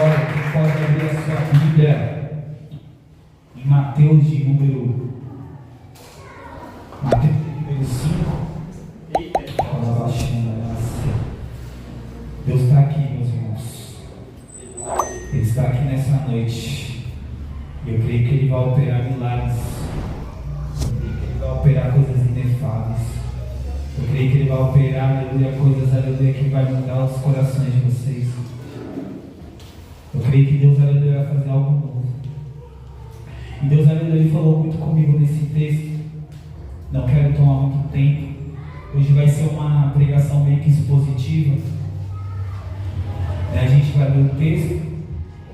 agora, quem pode abrir a sua Bíblia em Mateus de número 5. Deus está aqui, meus irmãos. Ele está aqui nessa noite. E eu creio que Ele vai operar milagres. Eu creio que Ele vai operar coisas inefáveis. Eu creio que Ele vai operar, aleluia, coisas, aleluia, que vai mudar os corações de vocês. Eu creio que Deus, aleluia, vai fazer algo novo. E Deus, aleluia, Ele falou muito comigo nesse texto. Não quero tomar muito tempo. Hoje vai ser uma pregação meio que expositiva. A gente vai ler o texto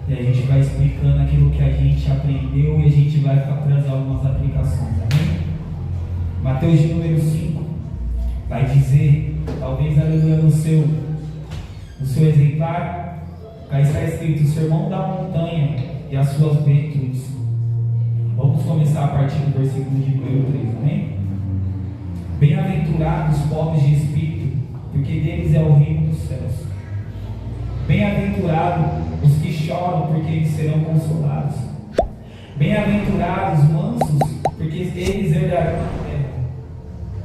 e a gente vai explicando aquilo que a gente aprendeu e a gente vai trazer algumas aplicações, amém? Mateus de número 5 vai dizer, talvez, aleluia, no seu exemplar, vai estar escrito: o sermão da montanha e as suas virtudes. Vamos começar a partir do versículo de número 3, amém? Bem-aventurados os pobres de espírito, porque deles é o reino dos céus. Bem-aventurados os que choram, porque eles serão consolados. Bem-aventurados os mansos, porque eles herdarão a terra.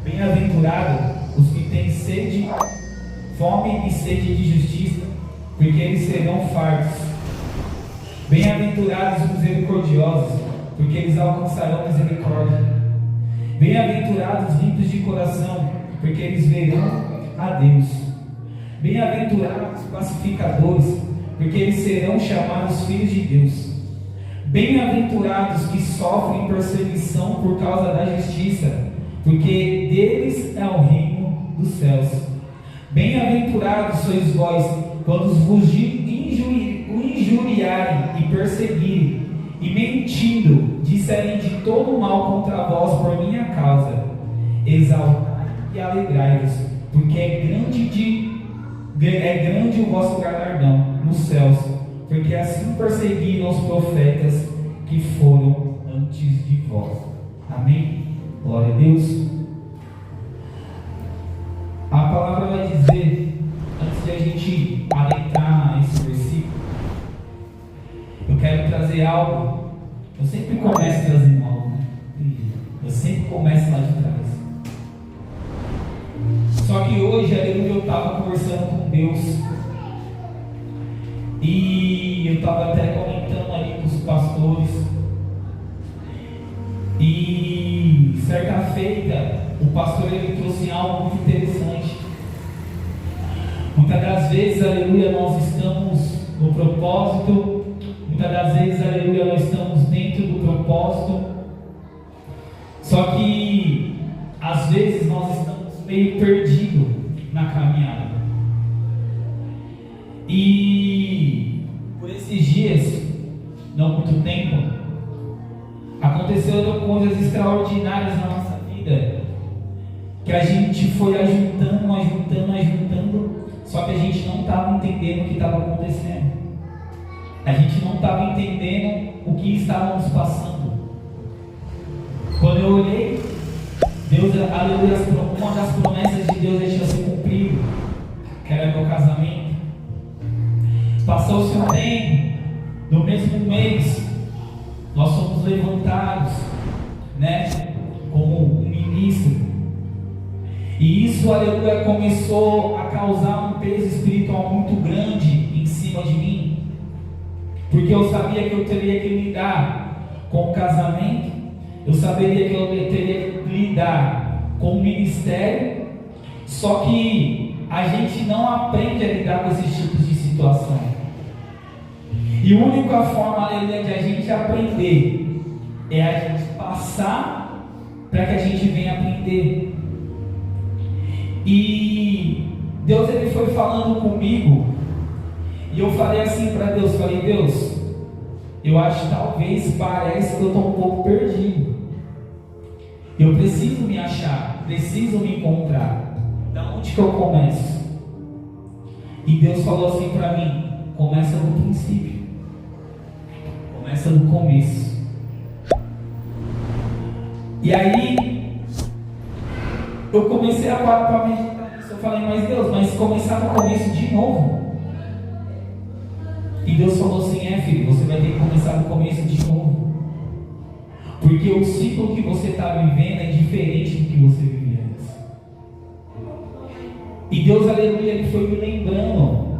Bem-aventurados os que têm sede, fome e sede de justiça, porque eles serão fartos. Bem-aventurados os misericordiosos, porque eles alcançarão misericórdia. Bem-aventurados os limpos de coração, porque eles verão a Deus. Bem-aventurados os pacificadores, porque eles serão chamados filhos de Deus. Bem-aventurados que sofrem perseguição por causa da justiça, porque deles é o reino dos céus. Bem-aventurados sois vós, quando vos injuriarem e perseguirem, e mentindo, disserem de todo mal contra vós por minha causa. Exaltai e alegrai-vos, porque é grande o vosso galardão nos céus, porque assim perseguiram os profetas que foram antes de vós. Amém? Glória a Deus. A palavra vai dizer, antes de a gente adentrar nesse versículo, eu quero trazer algo. Eu sempre começo trazendo algo, né? Eu sempre começo lá de trás. Só que hoje, aleluia, eu estava conversando com Deus. E eu estava até comentando ali com os pastores. E certa feita, o pastor ele trouxe algo muito interessante. Muitas das vezes, aleluia, nós estamos no propósito. Muitas das vezes, aleluia, nós estamos dentro do propósito. Só que, às vezes, nós estamos meio perdido na caminhada. E por esses dias, não muito tempo, aconteceram coisas extraordinárias na nossa vida, que a gente foi ajuntando, só que a gente não estava entendendo o que estava acontecendo. A gente não estava entendendo o que estávamos passando. Quando eu olhei, Deus, aleluia, uma das promessas de Deus deixou se cumprir, que era meu casamento. Passou-se um tempo, no mesmo mês, nós fomos levantados, né, como um ministro. E isso, aleluia, começou a causar um peso espiritual muito grande em cima de mim, porque eu sabia que eu teria que lidar com o casamento, eu saberia que eu teria que lidar com o ministério, só que a gente não aprende a lidar com esses tipos de situação. E a única forma, aleluia, de a gente aprender é a gente passar para que a gente venha aprender. E Deus ele foi falando comigo, e eu falei assim para Deus, Deus, eu acho que talvez parece que eu estou um pouco perdido. Eu preciso me achar, preciso me encontrar. Da onde que eu começo? E Deus falou assim para mim: começa no princípio, começa no começo. E aí eu comecei a parar para meditar nisso. Eu falei: mas Deus, mas começar no começo de novo? E Deus falou assim: filho, você vai ter que começar do começo de novo. Porque o ciclo que você está vivendo é diferente do que você vivia antes. E Deus, aleluia, Ele foi me lembrando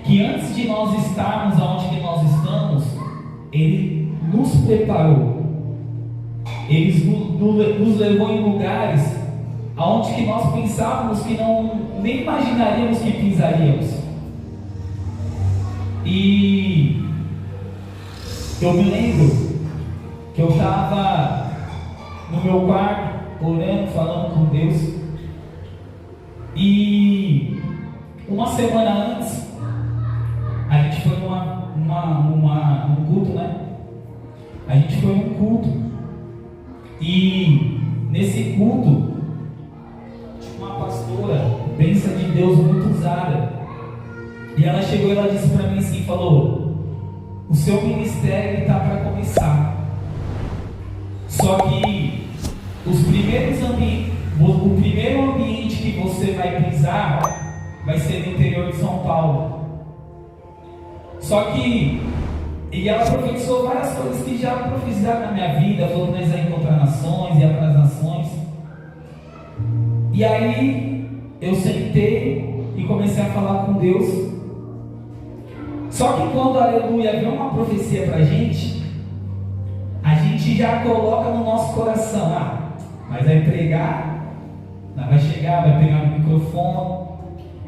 que antes de nós estarmos onde que nós estamos, Ele nos preparou. Ele nos levou em lugares aonde que nós pensávamos que nem imaginaríamos que pisaríamos. E eu me lembro que eu estava no meu quarto, orando, falando com Deus. E uma semana antes, a gente foi num culto, né? A gente foi num culto. E nesse culto, tinha uma pastora, bênção de Deus, muito usada. E ela chegou e ela disse para mim assim, falou: o seu ministério está para começar. Só que o primeiro ambiente que você vai pisar vai ser no interior de São Paulo. Só que, e ela profetizou várias coisas que já profetizaram na minha vida, falou que nós ia encontrar nações, ia para as nações. E aí eu sentei e comecei a falar com Deus. Só que quando, aleluia, vem uma profecia para a gente já coloca no nosso coração: mas vai pregar, vai chegar, vai pegar no microfone,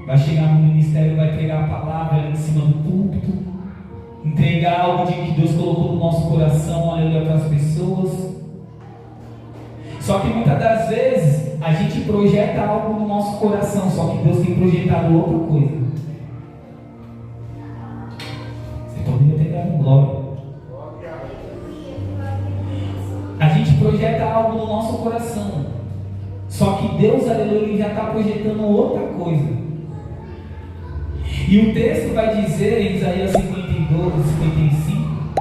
vai chegar no ministério, vai pregar a palavra em cima do púlpito, entregar algo de que Deus colocou no nosso coração, aleluia, para as pessoas. Só que muitas das vezes a gente projeta algo no nosso coração, só que Deus tem projetado outra coisa. Você poderia ter dado glória. A gente projeta algo no nosso coração, só que Deus, aleluia, já está projetando outra coisa. E o texto vai dizer em Isaías 52, 55,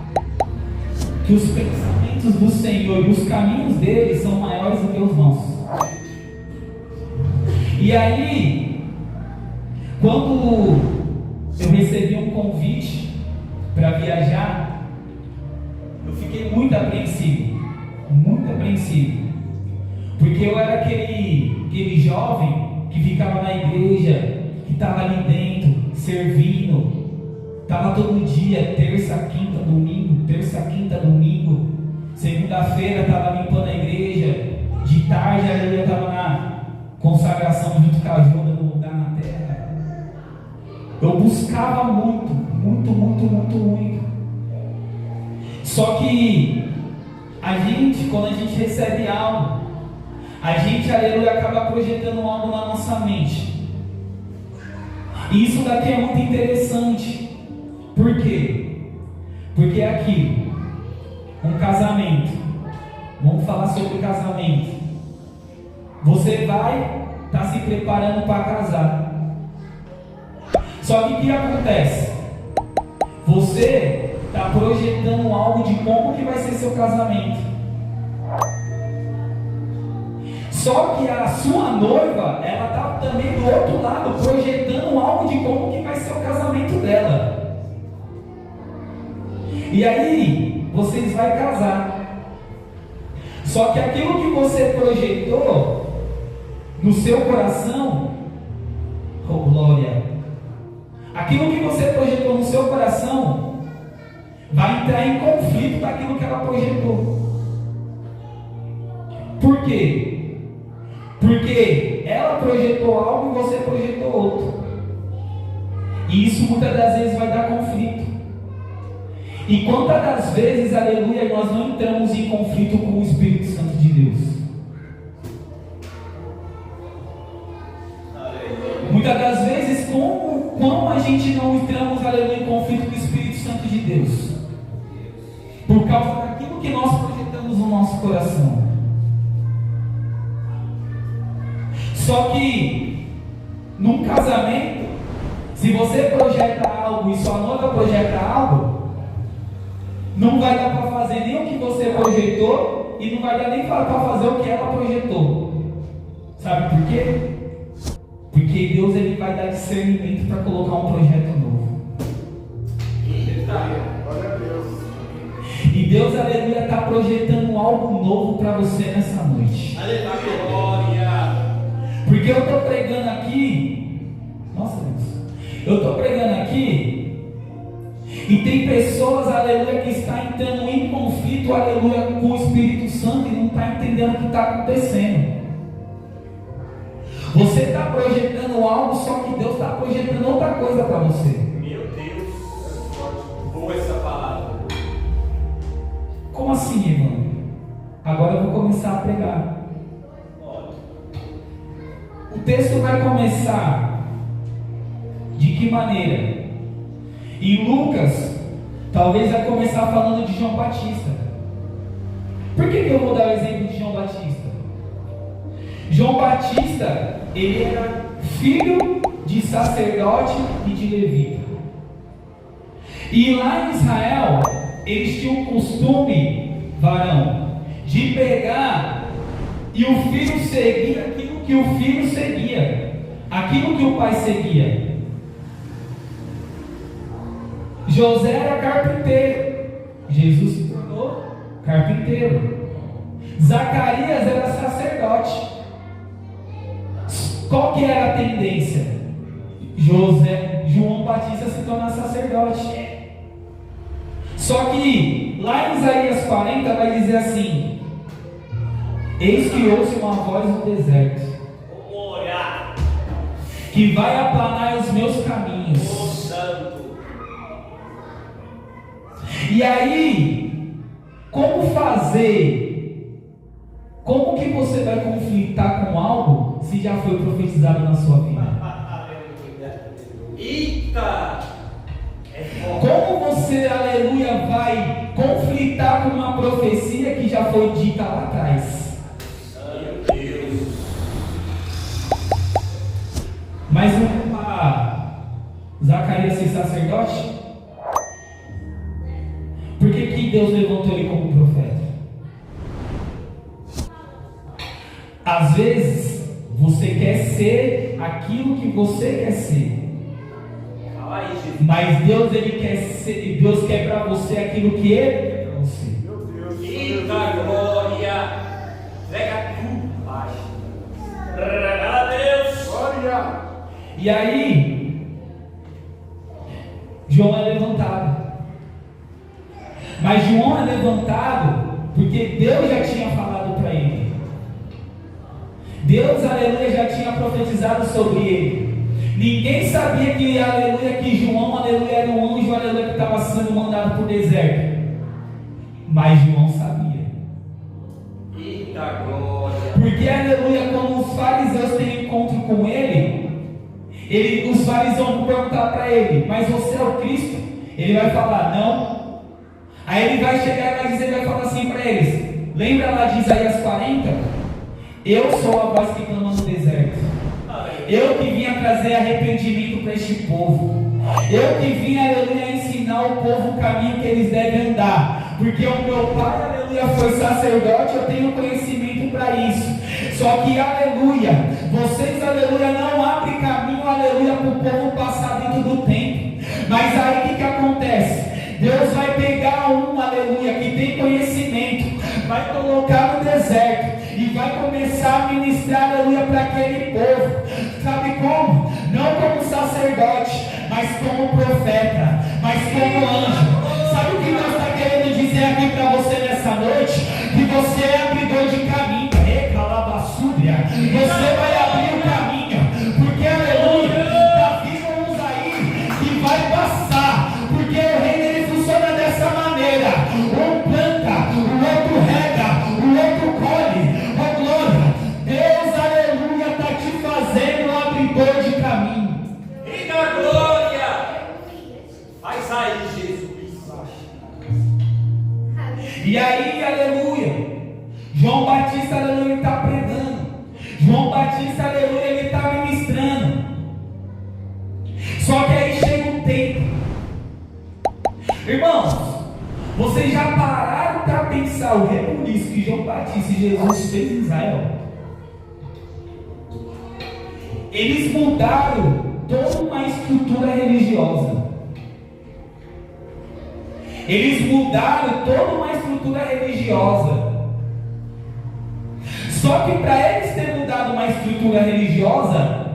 que os pensamentos do Senhor e os caminhos dele são maiores do que os nossos. E aí, quando eu recebi um convite para viajar, eu fiquei muito apreensivo. Porque eu era aquele jovem que ficava na igreja, que estava ali dentro, servindo, estava todo dia, terça, quinta, domingo, segunda-feira estava limpando a igreja, de tarde eu estava na consagração junto com a ajuda do lugar na terra. Eu buscava muito. Só que a gente, quando a gente recebe algo, a gente, aleluia, acaba projetando algo na nossa mente. E isso daqui é muito interessante. Por quê? Porque é aquilo, um casamento. Vamos falar sobre casamento. Você vai estar se preparando para casar. Só que o que acontece? Você está projetando algo de como que vai ser seu casamento. Só que a sua noiva, ela está também do outro lado, projetando algo de como que vai ser o casamento dela. E aí, vocês vão casar. Só que aquilo que você projetou no seu coração, oh glória, aquilo que você projetou no seu coração vai entrar em conflito com aquilo que ela projetou. Por quê? Porque ela projetou algo e você projetou outro. E isso muitas das vezes vai dar conflito. E quantas das vezes, aleluia, nós não entramos em conflito com o Espírito Santo de Deus? Muitas das vezes, como a gente não entramos, aleluia, em conflito com o Espírito Santo de Deus? Por causa daquilo que nós projetamos no nosso coração. Só que num casamento, se você projeta algo e sua noiva projeta algo, não vai dar para fazer nem o que você projetou e não vai dar nem para fazer o que ela projetou. Sabe por quê? Porque Deus, ele vai dar discernimento para colocar um projeto novo. Deus, aleluia, está projetando algo novo para você nessa noite. Aleluia. Porque eu estou pregando aqui. Nossa Deus. Eu estou pregando aqui. E tem pessoas, aleluia, que estão entrando em conflito, aleluia, com o Espírito Santo e não está entendendo o que está acontecendo. Você está projetando algo, só que Deus está projetando outra coisa para você. Meu Deus. Boa essa palavra. Como assim, irmão? Agora eu vou começar a pregar. O texto vai começar de que maneira? Em Lucas, talvez vai começar falando de João Batista. Por que eu vou dar o exemplo de João Batista? João Batista, ele era filho de sacerdote e de levita. E lá em Israel, eles tinham o costume, varão, de pegar e o filho seguir aquilo que o filho seguia, aquilo que o pai seguia. José era carpinteiro, Jesus se tornou carpinteiro. Zacarias era sacerdote. Qual que era a tendência? João Batista se tornar sacerdote. Só que lá em Isaías 40 vai dizer assim: eis que ouço uma voz no deserto, que vai aplanar os meus caminhos. E aí, como fazer? Como que você vai conflitar com algo se já foi profetizado na sua vida? Eita! Como você, aleluia, vai conflitar com uma profecia que já foi dita lá atrás? Meu Deus! Mas não é para Zacarias ser sacerdote? Por que Deus levantou ele como profeta? Às vezes, você quer ser aquilo que você quer ser. Mas Deus, Deus quer para você aquilo que Ele quer para você. Meu Deus. Eita glória! Pega tudo, Pai. Regala Deus. Glória. E aí, João é levantado. Mas João é levantado porque Deus já tinha falado para ele. Deus, aleluia, já tinha profetizado sobre ele. Ninguém sabia que, aleluia, que João, aleluia, era um anjo, aleluia, que estava sendo mandado para o deserto. Mas João sabia. Eita glória. Porque, aleluia, quando os fariseus têm encontro com ele, os fariseus vão perguntar para ele: mas você é o Cristo? Ele vai falar: não. Aí ele vai chegar e vai dizer, vai falar assim para eles: lembra lá de Isaías 40? Eu sou a voz que clama no deserto. Eu que vim trazer arrependimento para este povo. Eu que vim, aleluia, ensinar o povo o caminho que eles devem andar. Porque o meu pai, aleluia, foi sacerdote, eu tenho conhecimento para isso. Só que, aleluia, vocês, aleluia, não abrem caminho, aleluia, para o povo passar dentro do templo. Mas aí o que acontece? Deus vai pegar aleluia, que tem conhecimento, vai colocar no deserto e vai começar a ministrar, aleluia, para aquele povo. Sabe como? Não como sacerdote, mas como profeta, mas como anjo. Sabe o que Deus está querendo dizer aqui para você nessa noite? Que você é abridor de caminho. Você vai abrir o caminho, porque, aleluia, está vindo uns aí que vai passar, porque o reino ele funciona dessa maneira: um planta, o outro rega, o outro colhe. Oh glória, Deus, aleluia, está te fazendo um abridor de caminho. E na glória, faz aí, Jesus. E aí, aleluia, João Batista, aleluia, está pregando. João Batista, aleluia, ele está ministrando. Só que aí chega um tempo. Irmãos, vocês já pararam para pensar o rebuliço que João Batista e Jesus fez em Israel? Eles mudaram toda uma estrutura religiosa. Eles mudaram toda uma estrutura religiosa. Só que para eles terem mudado uma estrutura religiosa,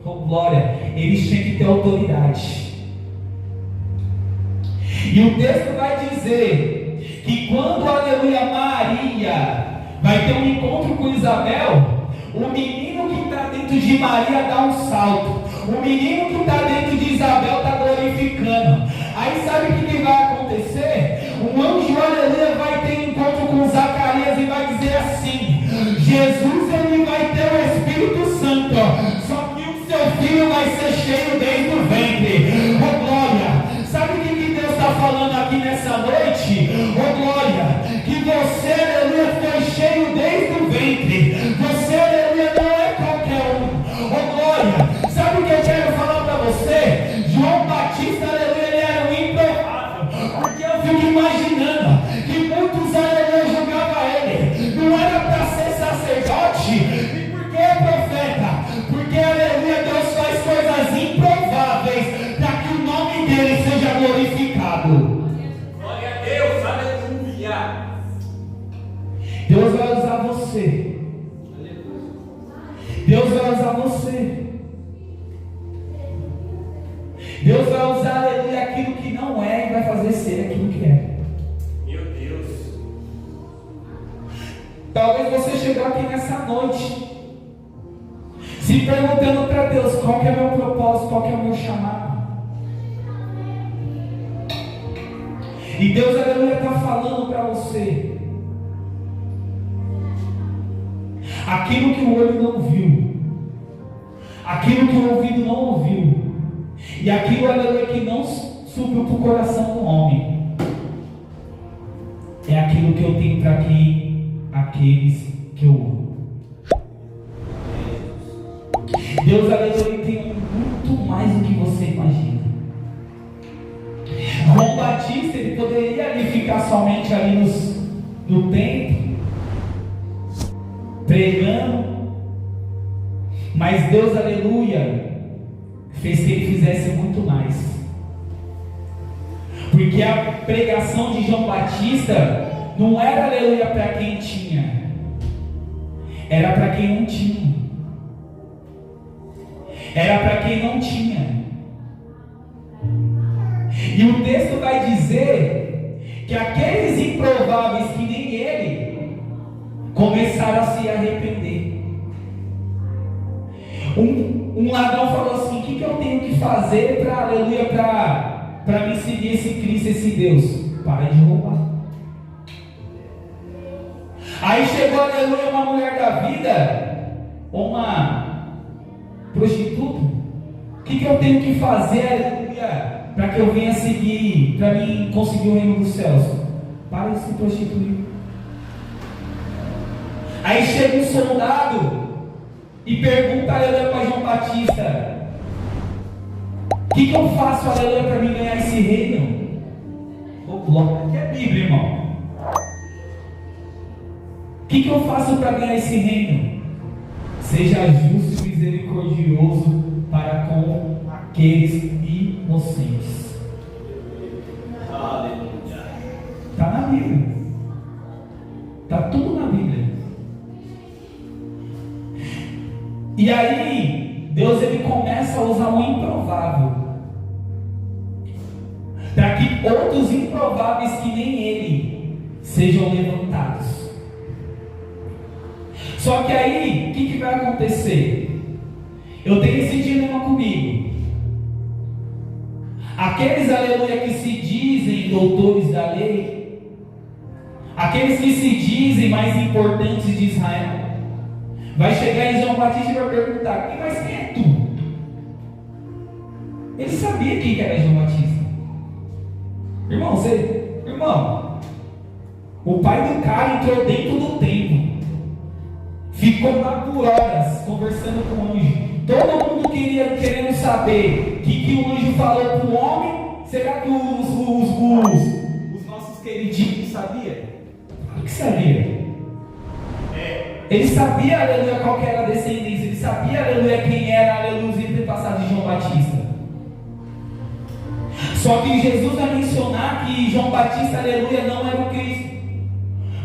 oh glória, eles tinham que ter autoridade. E o texto vai dizer que quando, aleluia, Maria vai ter um encontro com Isabel, o menino que está dentro de Maria dá um salto, o menino que está dentro de Isabel está glorificando. Aí sabe o que vai acontecer? Um anjo, aleluia, vai ter um encontro com Zacarias e vai dizer assim: Jesus, ele vai ter o Espírito Santo, só que o seu filho vai ser cheio desde o ventre. Oh glória! Sabe o que Deus está falando aqui nessa noite? Oh glória! Que você, aleluia, foi cheio desde o ventre. Você, aleluia, não é qualquer um. Oh glória! Sabe o que eu quero falar para você? João Batista, aleluia, ele era um improvável. Porque eu fico imaginando que muitos, aleluia, julgavam ele. Não era para ser sacerdote. E por que profeta? Porque, aleluia, Deus faz coisas improváveis para que o nome dele seja glorificado. Glória a Deus, aleluia. Deus vai usar você. Deus vai usar você. Deus vai usar, aleluia, aquilo que não é e vai fazer ser aquilo que é. Meu Deus. Talvez você chegou aqui nessa noite se perguntando para Deus: qual que é meu propósito, qual que é o meu chamado? E Deus, aleluia, está falando para você aquilo que o olho não viu, aquilo que o ouvido não ouviu, e aquilo, aleluia, que não subiu para o coração do homem, é aquilo que eu tenho para aqueles que eu amo. Deus, aleluia, tem muito mais do que você imagina. João Batista, ele poderia ali ficar somente ali no templo, pregando, mas Deus, aleluia, fez que ele fizesse muito mais. Porque a pregação de João Batista não era, aleluia, para quem tinha, era para quem não tinha, era para quem não tinha. E o texto vai dizer que aqueles improváveis que nem ele começaram a se arrepender. Um ladrão falou assim: o que eu tenho que fazer para, aleluia, para me seguir esse Cristo, esse Deus? Para de roubar. Aí chegou, aleluia, uma mulher da vida, uma prostituta. O que eu tenho que fazer, aleluia, para que eu venha seguir, para mim conseguir o reino dos céus? Para de se prostituir. Aí chega um soldado e pergunta, aleluia, para João Batista: o que eu faço, aleluia, para mim ganhar esse reino? Oh, glória, que é Bíblia, irmão. O que eu faço para ganhar esse reino? Seja justo e misericordioso para com aqueles inocentes. Aleluia. Está na Bíblia. Está tudo na Bíblia. E aí, Deus, ele começa a usar um improvável, para que outros improváveis que nem ele sejam levantados. Só que aí, o que vai acontecer? Eu tenho esse dilema comigo. Aqueles, aleluia, que se dizem doutores da lei, aqueles que se dizem mais importantes de Israel, vai chegar em João Batista e vai perguntar: mas quem é tu? Ele sabia quem era João Batista. Irmão, o pai do cara entrou dentro do templo, ficou lá por horas conversando com o anjo. Todo mundo querendo saber o que o anjo falou para o homem. Será que os nossos queridinhos sabiam? Claro que sabia. Ele sabia, aleluia, qual que era a descendência. Ele sabia, aleluia, quem era, aleluia, os antepassados de João Batista. Só que Jesus vai mencionar que João Batista, aleluia, não era o Cristo,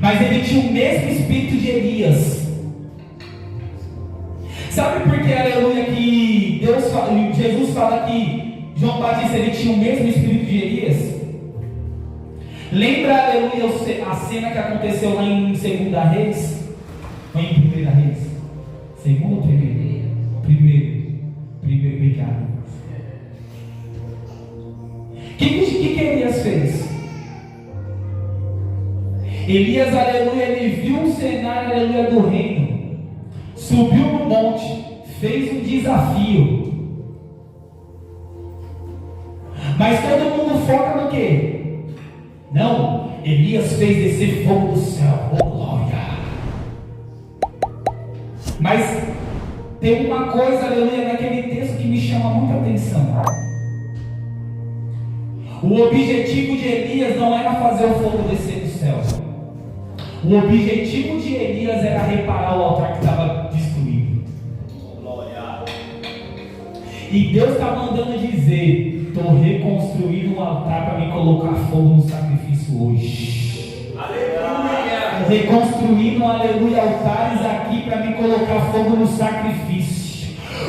mas ele tinha o mesmo espírito de Elias. Sabe por que, aleluia, que Jesus fala que João Batista ele tinha o mesmo espírito de Elias? Lembra, aleluia, a cena que aconteceu lá em 2 Reis? Ou em 1 Reis? Segundo ou primeiro? Primeiro pecado. O que Elias fez? Elias, aleluia, ele viu o cenário, aleluia, do reino, subiu no monte, fez um desafio. Mas todo mundo foca no quê? Não, Elias fez descer fogo do céu, oh glória. Mas tem uma coisa, aleluia, naquele texto que me chama muita atenção. O objetivo de Elias não era fazer o fogo descer do céu. O objetivo de Elias era reparar o altar que estava destruído. Glória. E Deus está mandando dizer: estou reconstruindo um altar para me colocar fogo no sacrifício hoje. Aleluia. Reconstruindo, aleluia, altares aqui para me colocar fogo no sacrifício.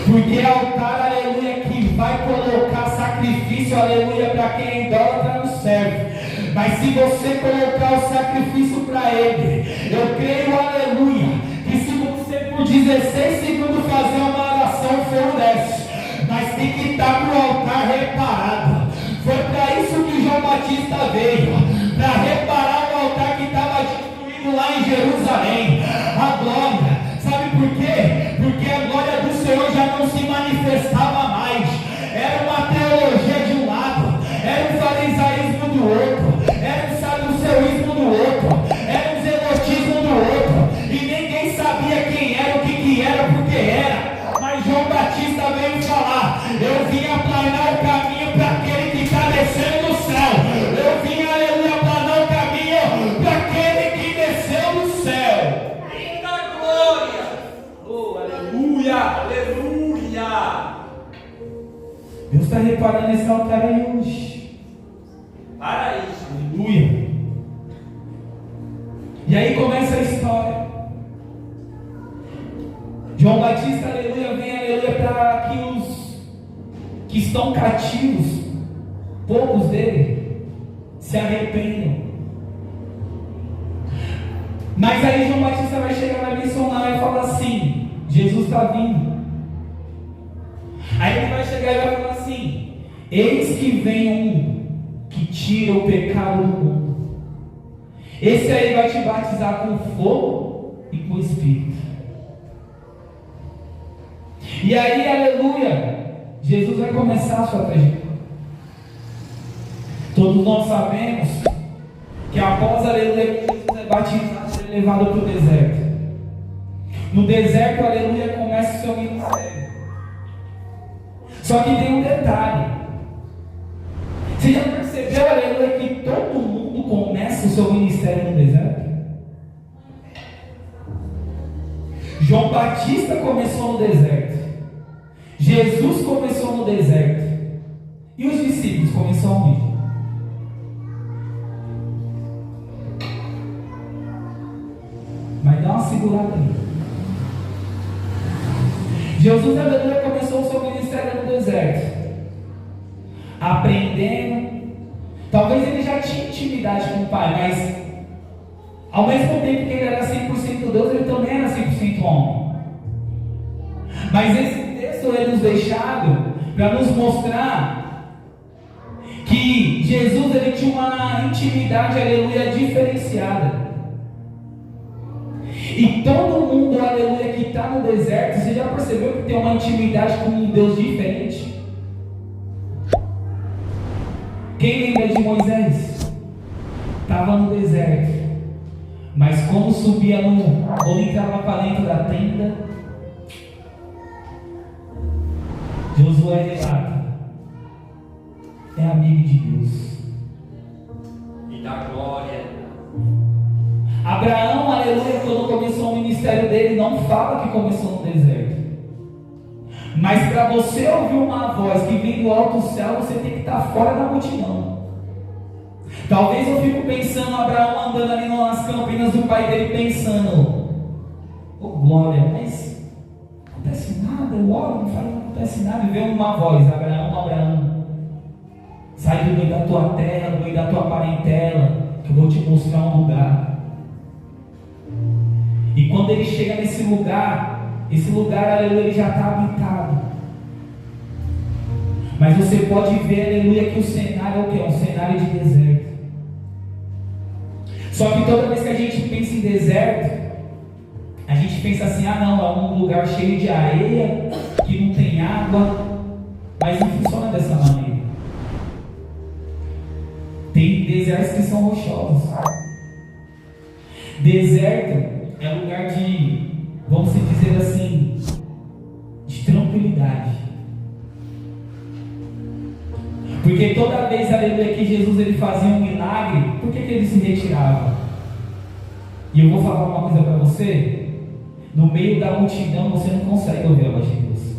Porque altar, aleluia, que vai colocar sacrifício, aleluia, para quem é idólatra não serve. Mas se você colocar o sacrifício para Ele, eu creio, aleluia, que se você por 16 segundos fazer uma oração, o fogo desce. Mas tem que estar para o altar reparado. Foi para isso que João Batista veio, para reparar o altar que estava destruído lá em Jerusalém. A glória, sabe por quê? Porque a glória do Senhor já não se manifestava mais. Era uma teologia de um lado, era um farisaísmo do outro, era um saduceísmo do outro, era um zelotismo do outro, e ninguém sabia quem era, o que era, porque era. Mas João Batista veio falar: eu vim aplanar o caminho para aquele que está descendo do céu. Eu vim, aleluia, aplanar o caminho para aquele que desceu do céu. Eita glória! Oh, aleluia! Aleluia! Deus está reparando esse altar aí hoje. Para isso. Aleluia. E aí começa a história. João Batista, aleluia, vem, aleluia, para que os que estão cativos, poucos dele, se arrependam. Mas aí João Batista vai chegar, vai mencionar e falar assim: Jesus está vindo. Aí ele vai chegar e vai falar assim: eis que vem um que tira o pecado do mundo. Esse aí vai te batizar com fogo e com o Espírito. E aí, aleluia, Jesus vai começar a sua trajetória. Todos nós sabemos que após, aleluia, Jesus é batizado, ele é levado para o deserto. No deserto, aleluia, começa o seu ministério. Só que tem um detalhe. Você já percebeu, aleluia, que todo mundo começa o seu ministério no deserto? João Batista começou no deserto. Jesus começou no deserto. E os discípulos começaram onde? Mas dá uma segurada aí. Jesus, aleluia, começou o seu ministério no deserto, aprendendo. Talvez ele já tinha intimidade com o Pai, mas ao mesmo tempo que ele era 100% Deus, ele também era 100% homem. Mas esse texto é nos deixado para nos mostrar que Jesus, ele tinha uma intimidade, aleluia, diferenciada. E todo mundo, aleluia, que está no deserto, você já percebeu que tem uma intimidade com um Deus diferente? Quem lembra de Moisés? Estava no deserto, mas quando subia quando entrava para dentro da tenda, Josué relata: é amigo de Deus. E da glória. Abraão, aleluia, quando começou o ministério dele, não fala que começou no deserto, Mas para você ouvir uma voz que vem do alto céu, você tem que estar fora da multidão. Talvez eu fico pensando, Abraão andando ali nas campinas do pai dele, pensando: oh glória, mas não acontece nada, eu oro, não falo, não acontece nada. E vem uma voz: Abraão, Abraão, sai do meio da tua terra, do meio da tua parentela, que eu vou te mostrar um lugar. E quando ele chega nesse lugar, esse lugar, aleluia, ele já está habitado. Mas você pode ver, aleluia, que o cenário é o que? É um cenário de deserto. Só que toda vez que a gente pensa em deserto, a gente pensa assim: ah não, é um lugar cheio de areia, que não tem água. Mas não funciona dessa maneira. Tem desertos que são rochosos. Deserto é lugar de, vamos dizer assim, de tranquilidade. Porque toda vez, aleluia, que Jesus ele fazia um milagre, por que ele se retirava? E eu vou falar uma coisa para você: no meio da multidão você não consegue ouvir a voz de Deus.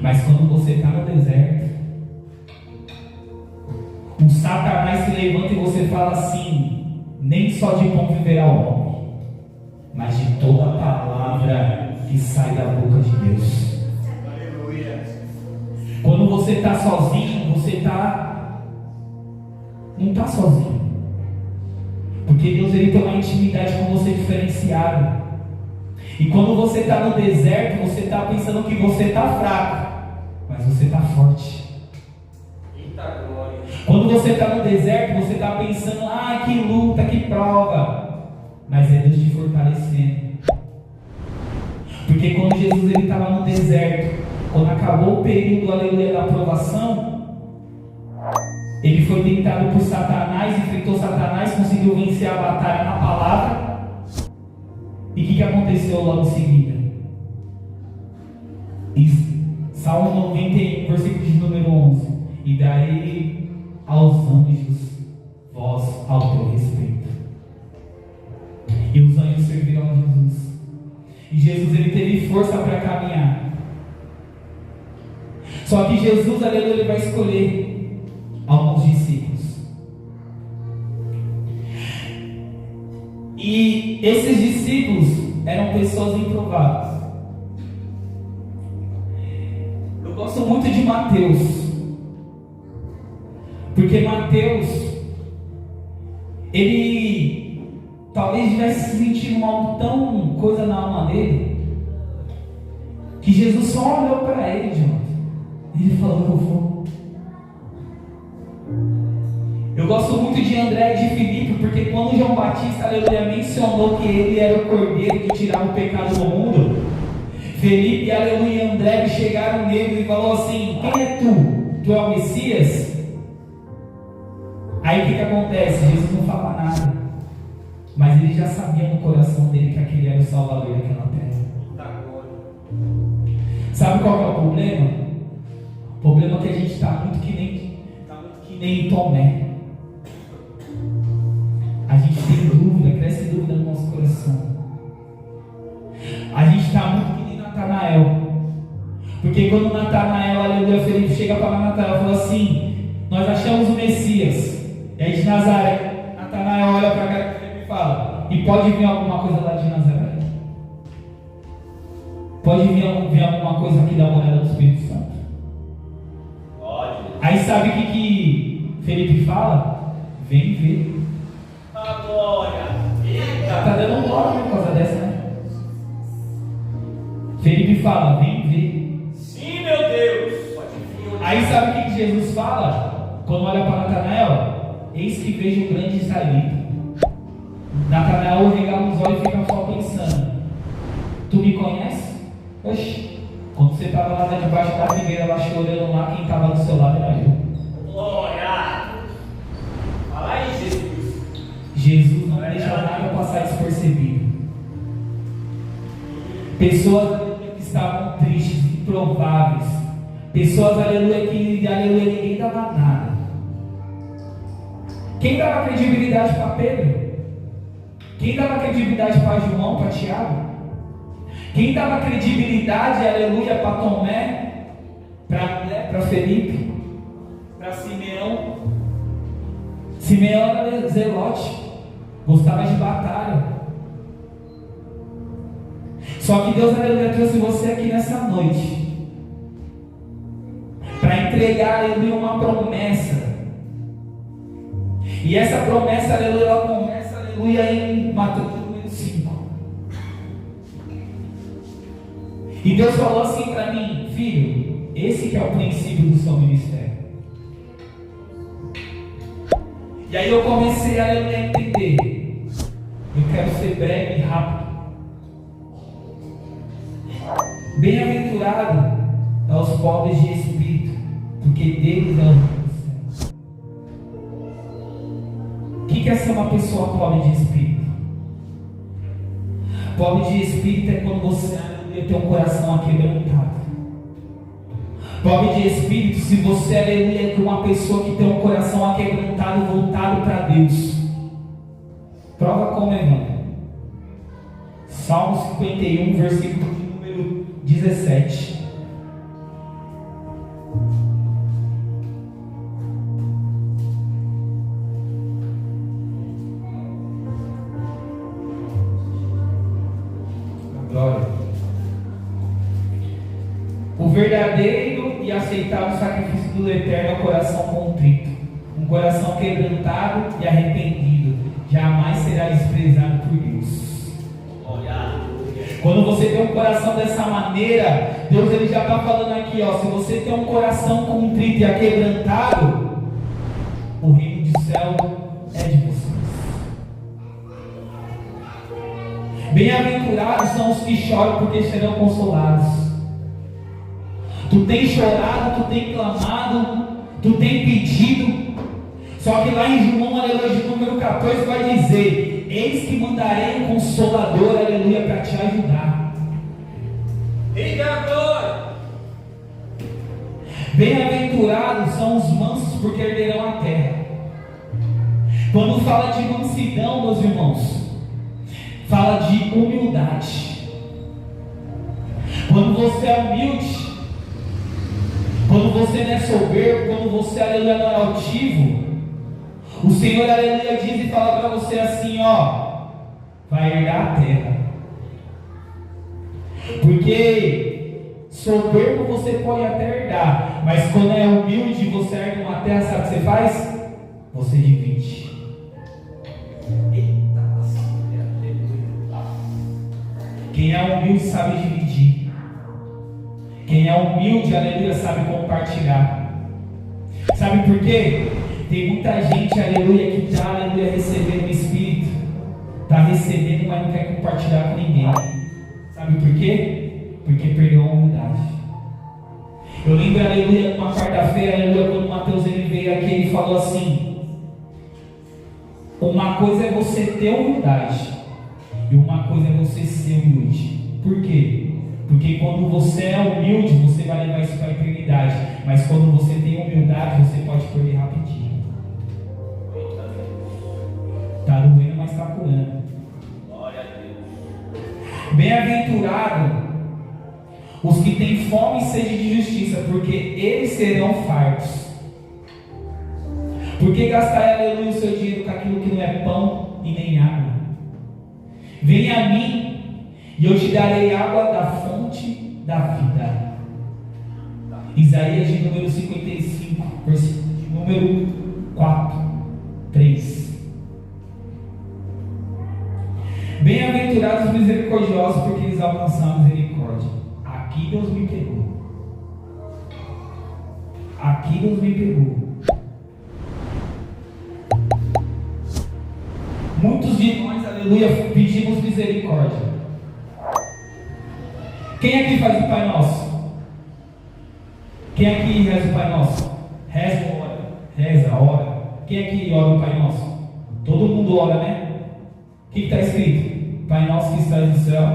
Mas quando você está no deserto, um Satanás se levanta e você fala assim: nem só de pão viverá o homem, mas de toda a palavra que sai da boca de Deus. Quando você está sozinho, você não está sozinho. Porque Deus ele tem uma intimidade com você diferenciada. E quando você está no deserto, você está pensando que você está fraco, mas você está forte. Eita glória. Quando você está no deserto, você está pensando: ah, que luta, que prova. Mas é Deus te fortalecendo. Porque quando Jesus ele estava no deserto, quando acabou o período, aleluia, da aprovação, ele foi tentado por Satanás, enfrentou Satanás, conseguiu vencer a batalha na palavra. E o que aconteceu logo em seguida? Salmo 91, versículo de número 11: e darei aos anjos voz ao teu respeito. E os anjos serviram a Jesus. E Jesus ele teve força para caminhar. Só que Jesus, aleluia, ele vai escolher alguns discípulos. E esses discípulos eram pessoas improváveis. Eu gosto muito de Mateus, porque Mateus, ele talvez estivesse se sentindo mal, tão coisa na alma dele, que Jesus só olhou para ele, João. Ele falou: eu vou. Eu gosto muito de André e de Filipe, porque quando João Batista, aleluia, mencionou que ele era o cordeiro que tirava o pecado do mundo, Felipe, aleluia, e André chegaram nele e falou assim: quem é tu? Tu é o Messias? Aí o que acontece? Jesus não fala nada, mas ele já sabia no coração dele que aquele era o Salvador daquela terra. Sabe qual é o problema? O problema é que a gente está muito que nem Tomé. A gente tem dúvida, cresce dúvida no nosso coração. A gente está muito que nem Natanael. Porque quando Natanael, aleluia, Felipe chega para Natanael e fala assim: nós achamos o Messias. E aí de Nazaré, Natanael olha para cá e fala: e pode vir alguma coisa lá de Nazaré? Pode vir alguma coisa aqui da morada do Espírito Santo? Aí sabe o que Felipe fala? Vem ver. A glória. Eita. Tá dando glória por causa dessa, né? Felipe fala: vem ver. Sim, meu Deus. Pode vir. Aí sabe o que Jesus fala? Quando olha para Natanael: eis que vejo um grande israelita. Natanael regala os olhos e fica só pensando: tu me conhece? Oxe, quando você estava lá debaixo da figueira, lá chorando lá, quem estava do seu lado era eu. Glória! Fala aí, Jesus. Jesus não deixa nada passar despercebido. Pessoas que estavam tristes, improváveis. Pessoas, aleluia, que aleluia, ninguém dava nada. Quem dava credibilidade para Pedro? Quem dava credibilidade para João, para Tiago? Quem dava credibilidade, aleluia, para Tomé, para Felipe, para Simeão? Simeão era zelote, gostava de batalha. Só que Deus, aleluia, trouxe você aqui nessa noite para entregar, aleluia, uma promessa. E essa promessa, aleluia, ela começa, aleluia, em Mateus 5. E Deus falou assim para mim: filho, esse que é o princípio do seu ministério. E aí eu comecei, aleluia, a entender. Eu quero ser breve e rápido. Bem-aventurado é os pobres de espírito, porque deles é o reino dos céus. O que é ser uma pessoa pobre de espírito? Pobre de espírito é quando você, aleluia, tem um coração aquebrantado. Pobre de espírito, se você, aleluia, é uma pessoa que tem um coração aquebrantado, voltado para Deus. Prova como, irmão. Salmo 51, versículo de número 17. Glória. O verdadeiro e aceitável sacrifício do Eterno é o coração contrito, um coração quebrantado e arrependido, jamais será desprezado por Deus. Quando você tem um coração dessa maneira, Deus ele já está falando aqui, ó, se você tem um coração contrito e aquebrantado, o reino do céu é de vocês. Bem-aventurados são os que choram, porque serão consolados. Tu tem chorado, tu tem clamado, tu tem pedido. Só que lá em João, aleluia, número 14 vai dizer: eis que mandarei um consolador, aleluia, para te ajudar. Eita glória! Bem-aventurados são os mansos, porque herderão a terra. Quando fala de mansidão, meus irmãos, fala de humildade. Quando você é humilde, quando você não é soberbo, quando você, aleluia, não é altivo, o Senhor, aleluia, diz e fala para você assim, ó: vai herdar a terra. Porque soberbo você pode até herdar, mas quando é humilde, você herda uma terra, sabe o que você faz? Você divide. Quem é humilde sabe dividir. Quem é humilde, aleluia, sabe compartilhar. Sabe por quê? Tem muita gente, aleluia, que está, aleluia, recebendo o Espírito. Está recebendo, mas não quer compartilhar com ninguém. Sabe por quê? Porque perdeu a humildade. Eu lembro, aleluia, numa quarta-feira, aleluia, quando o Mateus ele veio aqui, ele falou assim: uma coisa é você ter humildade, e uma coisa é você ser humilde. Por quê? Porque quando você é humilde, você vai levar isso para a eternidade. Mas quando você tem humildade, você pode perder rapidinho. Está doendo, mas está curando. Glória a Deus. Bem-aventurado os que têm fome e sede de justiça, porque eles serão fartos. Por que gastar, aleluia, o seu dinheiro com aquilo que não é pão e nem água? Venha a mim e eu te darei água da fonte da vida. Isaías de número 55, versículo de número 4, 3. Bem-aventurados os misericordiosos, porque eles alcançaram a misericórdia. Aqui Deus me pegou. Aqui Deus me pegou. Muitos de nós, aleluia, pedimos misericórdia. Quem aqui faz o Pai Nosso? Quem aqui reza o Pai Nosso? Reza, ora. Reza, ora. Quem aqui ora o Pai Nosso? Todo mundo ora, né? O que está escrito? Pai Nosso que estás no céu,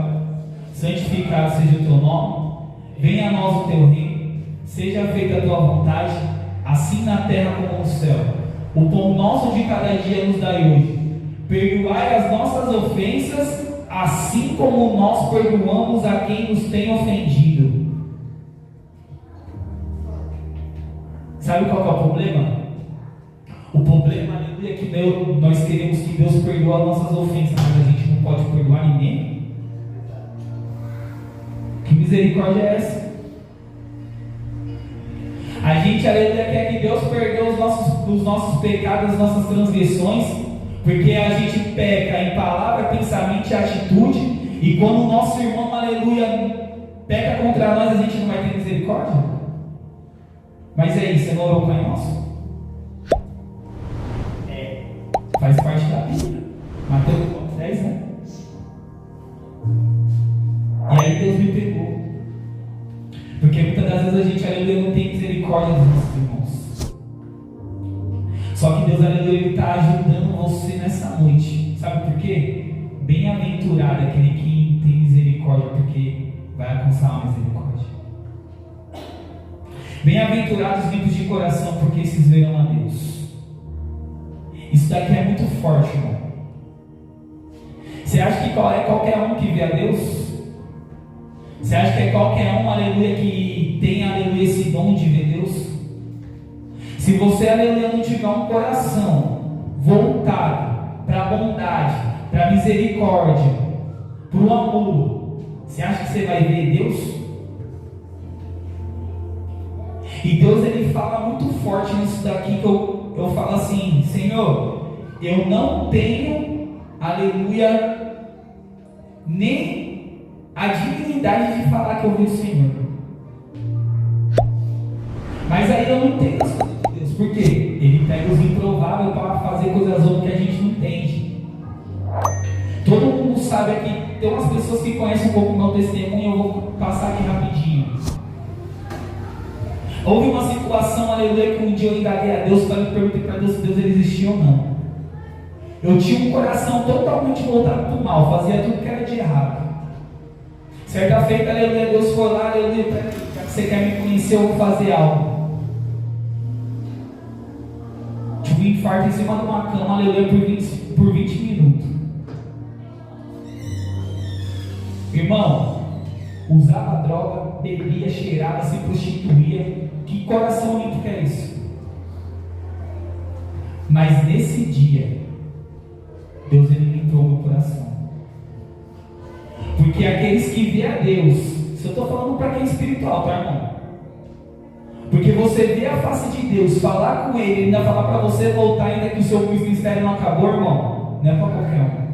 santificado seja o teu nome, venha a nós o teu reino, seja feita a tua vontade, assim na terra como no céu. O pão nosso de cada dia nos dai hoje. Perdoai as nossas ofensas, assim como nós perdoamos a quem nos tem ofendido. Sabe qual que é o problema? O problema, aleluia, é que nós queremos que Deus perdoe as nossas ofensas, mas a gente não pode perdoar ninguém. Que misericórdia é essa? A gente, aleluia, quer que Deus perdoe os nossos pecados, as nossas transgressões, porque a gente peca em palavra, pensamento e atitude, e quando o nosso irmão, aleluia, peca contra nós, a gente não vai ter misericórdia? Mas é isso, você não orou o Pai Nosso? Faz parte da Bíblia. Mateus 10, né? E aí Deus me pegou. Porque muitas das vezes a gente, aleluia, não tem misericórdia dos nossos irmãos. Só que Deus, aleluia, está ajudando você nessa noite. Sabe por quê? Bem-aventurado é aquele que tem misericórdia, porque vai alcançar uma misericórdia. Bem-aventurados os limpos de coração, porque esses verão a Deus. Isso daqui é muito forte, irmão. Você acha que é qualquer um que vê a Deus? Você acha que é qualquer um, aleluia, que tem, aleluia, esse dom de ver Deus? Se você, aleluia, não tiver um coração voltado para a bondade, para a misericórdia, para o amor, você acha que você vai ver Deus? E Deus, ele fala muito forte nisso daqui, que eu falo assim: Senhor, eu não tenho, aleluia, nem a dignidade de falar que eu vi o Senhor. Mas aí eu não entendo as coisas de Deus, porque Ele pega os improváveis para fazer coisas outras que a gente não entende. Todo mundo sabe aqui, tem umas pessoas que conhecem um pouco o meu testemunho, eu vou passar aqui rapidinho. Houve uma situação, aleluia, que um dia eu indaguei a Deus, perguntei para Deus se Deus ele existia ou não. Eu tinha um coração totalmente voltado para o mal, fazia tudo que era de errado. Certa feita, aleluia, Deus foi lá, aleluia, já que você quer me conhecer, eu vou fazer algo. Tive um infarto em cima de uma cama, aleluia, por 20 minutos. Irmão, usava droga, bebia, cheirava, se prostituía. Que coração limpo que é isso? Mas nesse dia, Deus ele limpou meu coração. Porque aqueles que vê a Deus, se eu estou falando para quem é espiritual, tá, irmão? Porque você vê a face de Deus, falar com Ele, ainda falar para você voltar, ainda que o seu ministério não acabou, irmão, não é para qualquer um.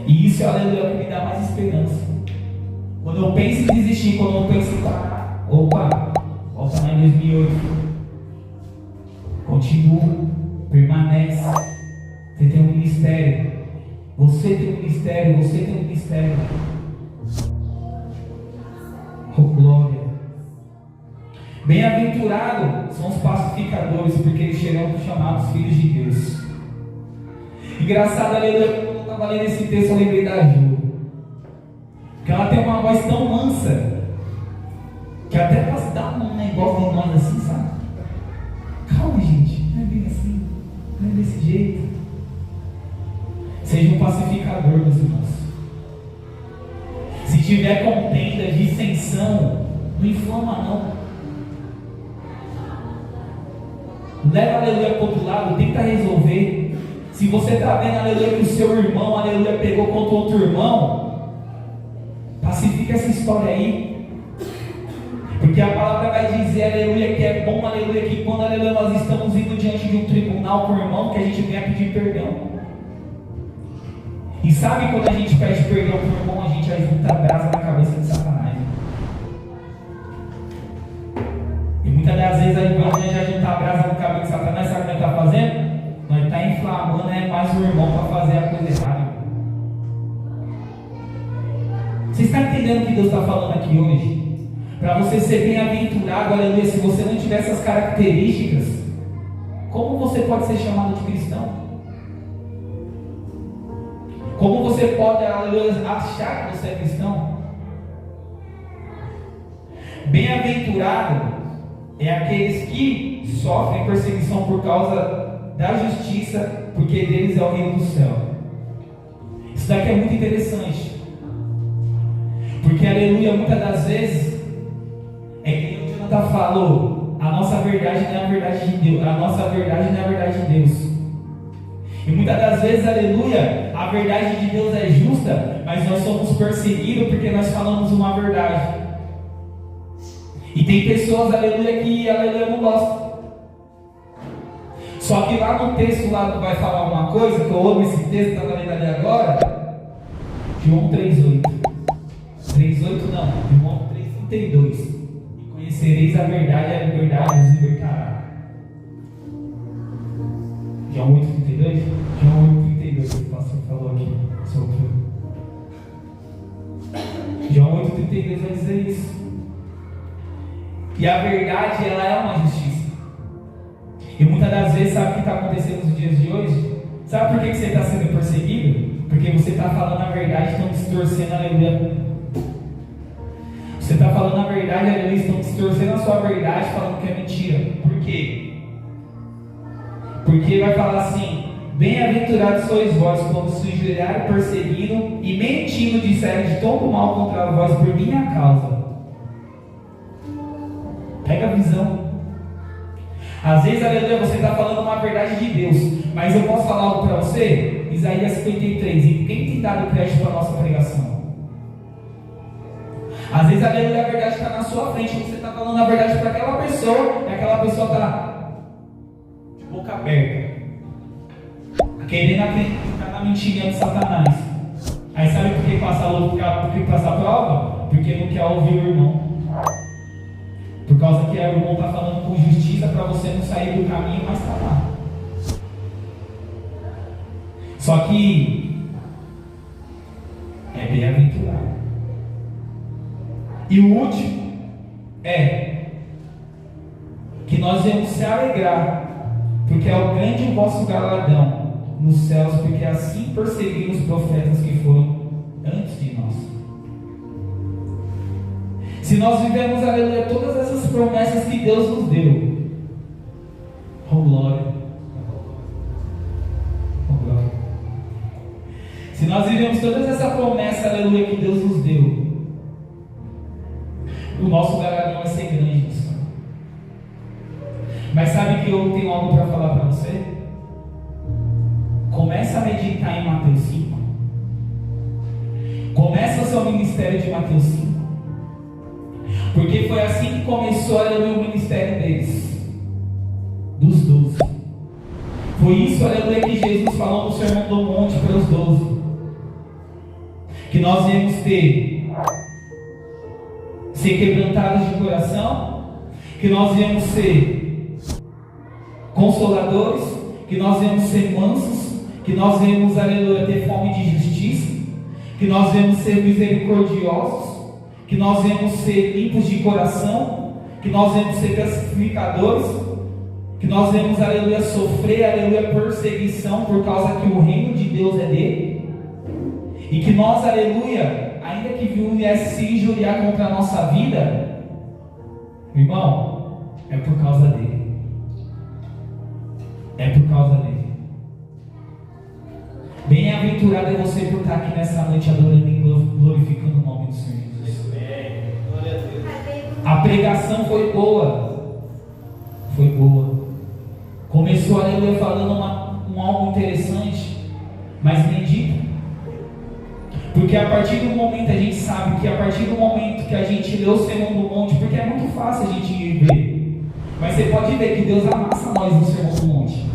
E isso, aleluia, é o que me dá mais esperança. Quando eu penso em desistir, quando eu penso em parar, opa, volta lá em 2008. Continua, permanece. Você tem um ministério. Você tem um ministério, você tem um ministério. Oh, glória. Bem-aventurados são os pacificadores, porque eles serão chamados filhos de Deus. Engraçado, aleluia, quando eu estava lendo esse texto, eu lembrei da Ju. Que ela tem uma voz tão mansa, que até para dar um negócio em nós assim, sabe? Calma, gente, não é bem assim, não é desse jeito. Seja um pacificador, meus irmãos. Se tiver contenda, dissensão, não inflama não. Leva, aleluia, para o outro lado, tenta resolver. Se você está vendo, aleluia, que o seu irmão, aleluia, pegou contra outro irmão, pacifica essa história aí. Porque a palavra vai dizer, aleluia, que é bom, aleluia, que quando, aleluia, nós estamos indo diante de um tribunal com o irmão, que a gente venha pedir perdão. E sabe quando a gente pede perdão para o irmão, a gente vai juntar brasa na cabeça de Satanás. E muitas das vezes a gente já juntar brasa na cabeça de Satanás, sabe o que nós está fazendo? Nós está inflamando mais o irmão para fazer a coisa errada. Você está entendendo o que Deus está falando aqui hoje? Para você ser bem-aventurado, aleluia, se você não tiver essas características, como você pode ser chamado de cristão? Como você pode, aleluia, achar que você é cristão? Bem-aventurado é aqueles que sofrem perseguição por causa da justiça, porque deles é o reino do céu. Isso daqui é muito interessante. Porque, aleluia, muitas das vezes, é que o Jonathan falou, a nossa verdade não é a verdade de Deus. A nossa verdade não é a verdade de Deus. E muitas das vezes, aleluia, a verdade de Deus é justa, mas nós somos perseguidos porque nós falamos uma verdade. E tem pessoas, aleluia, que aleluia não gostam. Só que lá no texto lá vai falar uma coisa, que eu amo esse texto, está na lendo ali agora. João 3,8. 3,8 não, João 3,32. E conhecereis a verdade, e a verdade vos libertará. João 8,32? João 8,32, o pastor falou aqui. João 8,32 vai dizer isso. E a verdade, ela é uma justiça. E muitas das vezes, sabe o que está acontecendo nos dias de hoje? Sabe por que você está sendo perseguido? Porque você está falando a verdade e estão distorcendo a aleluia. Você está falando a verdade, aleluia, estão distorcendo a sua verdade, falando que é mentira. Por quê? Porque vai falar assim: bem-aventurados sois vós, quando se injuriarem, perseguindo e mentindo disserem de todo mal contra vós por minha causa. Pega a visão. Às vezes, aleluia, você está falando uma verdade de Deus, mas eu posso falar algo para você? Isaías 53, e quem tem dado crédito para a nossa pregação? Às vezes, aleluia, a verdade está na sua frente, você está falando a verdade para aquela pessoa, e aquela pessoa está de boca aberta, querendo acreditar na mentirinha de Satanás. Aí sabe por que passa a prova? Porque não quer ouvir o irmão. Por causa que o irmão está falando com justiça para você não sair do caminho, mas está lá. Só que é bem-aventurado. E o último é que nós devemos se alegrar, porque é o grande vosso galardão nos céus, porque assim perseguiram os profetas que foram antes de nós. Se nós vivemos, aleluia, todas essas promessas que Deus nos deu, oh glória, oh glória. Se nós vivemos todas essa promessa, aleluia, que Deus nos deu, o nosso galardão vai ser grande no céu. Mas sabe que eu tenho algo para falar para você? Começa a meditar em Mateus 5. Começa o seu ministério de Mateus 5. Porque foi assim que começou, aleluia, o ministério deles, dos 12. Foi isso, aleluia, que Jesus falou no Sermão do Monte para os 12. Que nós devemos ser quebrantados de coração, que nós devemos ser consoladores, que nós devemos ser mansos, que nós devemos, aleluia, ter fome de justiça, que nós devemos ser misericordiosos, que nós devemos ser limpos de coração, que nós devemos ser pacificadores, que nós devemos, aleluia, sofrer, aleluia, perseguição, por causa que o reino de Deus é dele, e que nós, aleluia, ainda que viesse se injuriar contra a nossa vida, irmão, é por causa dele. É por causa dele. Bem-aventurado é você por estar aqui nessa noite adorando e glorificando o nome do Senhor Jesus. A pregação foi boa. Foi boa. Começou, aleluia, falando algo interessante, mas bem dito. Porque a partir do momento, a gente sabe que a partir do momento que a gente lê o Sermão do Monte, porque é muito fácil a gente ver, mas você pode ver que Deus amassa nós no Sermão do Monte.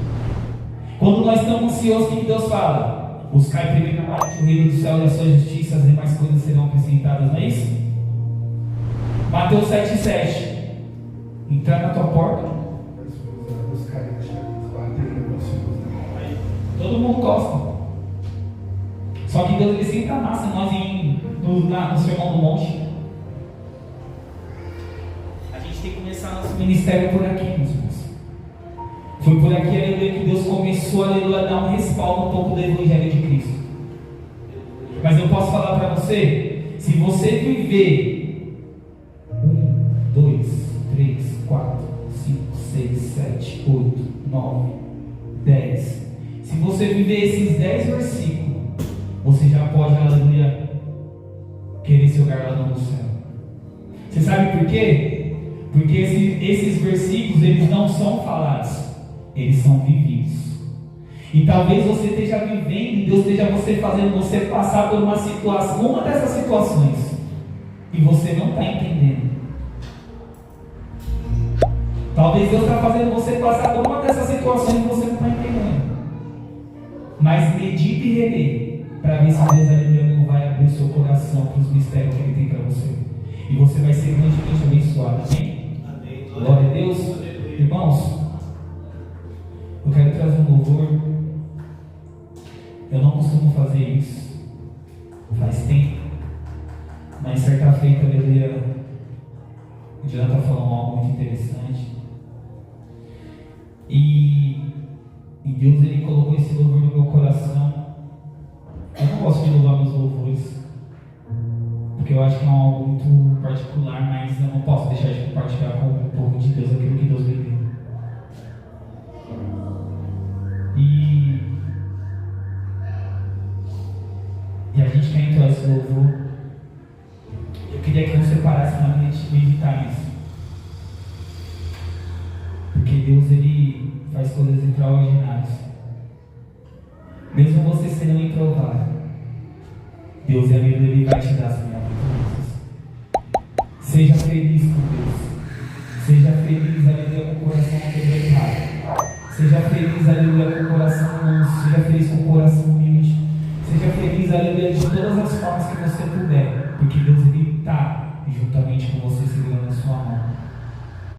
Quando nós estamos ansiosos, o que Deus fala? Buscai primeiramente o reino do céu e a sua justiça, as demais coisas serão acrescentadas, não é isso? Mateus 7,7. Entrar na tua porta. Todo mundo gosta. Só que Deus, ele sempre amassa nós no Sermão do Monte. A gente tem que começar nosso ministério por aqui, meus irmãos. Foi por aqui, aleluia, que Deus começou, aleluia, a dar um respaldo um pouco do Evangelho de Cristo. Mas eu posso falar para você, se você viver 1, 2, 3, 4, 5, 6, 7, 8, 9, 10. Se você viver esses 10 versículos, você já pode, aleluia, querer seu galardão no céu. Você sabe por quê? Porque esses versículos, eles não são falados, eles são vividos. E talvez você esteja vivendo, e Deus esteja fazendo você passar por uma situação, uma dessas situações, e você não está entendendo. Talvez Deus está fazendo você passar por uma dessas situações e você não está entendendo. Mas medite e releia, para ver se Deus ainda não vai abrir o seu coração para os mistérios que Ele tem para você. E você vai ser grandemente abençoado. Amém? Amém. Glória a Deus. Irmãos, eu quero trazer um louvor. Eu não costumo fazer isso, faz tempo, mas certa feita, aleluia, o Jean está falando algo muito interessante. E Deus, Ele colocou esse louvor no meu coração. Eu não gosto de louvar meus louvores, porque eu acho que é algo muito particular, mas eu não posso deixar de compartilhar com o povo de Deus aquilo que Deus me deu. E a gente quer entrar esse louvor. Eu queria que você parasse na mente e meditar nisso. Porque Deus, Ele faz coisas extraordinárias. Mesmo você sendo improvado, Deus, Ele vai te dar as maravilhas. Seja feliz com Deus. Seja feliz, aleluia, com o coração quebrantado. Seja feliz, aleluia, com o coração manso. Seja feliz com o coração humilde. Seja feliz, aleluia, de todas as formas que você puder. Porque Deus, Ele está juntamente com você, segurando a sua mão.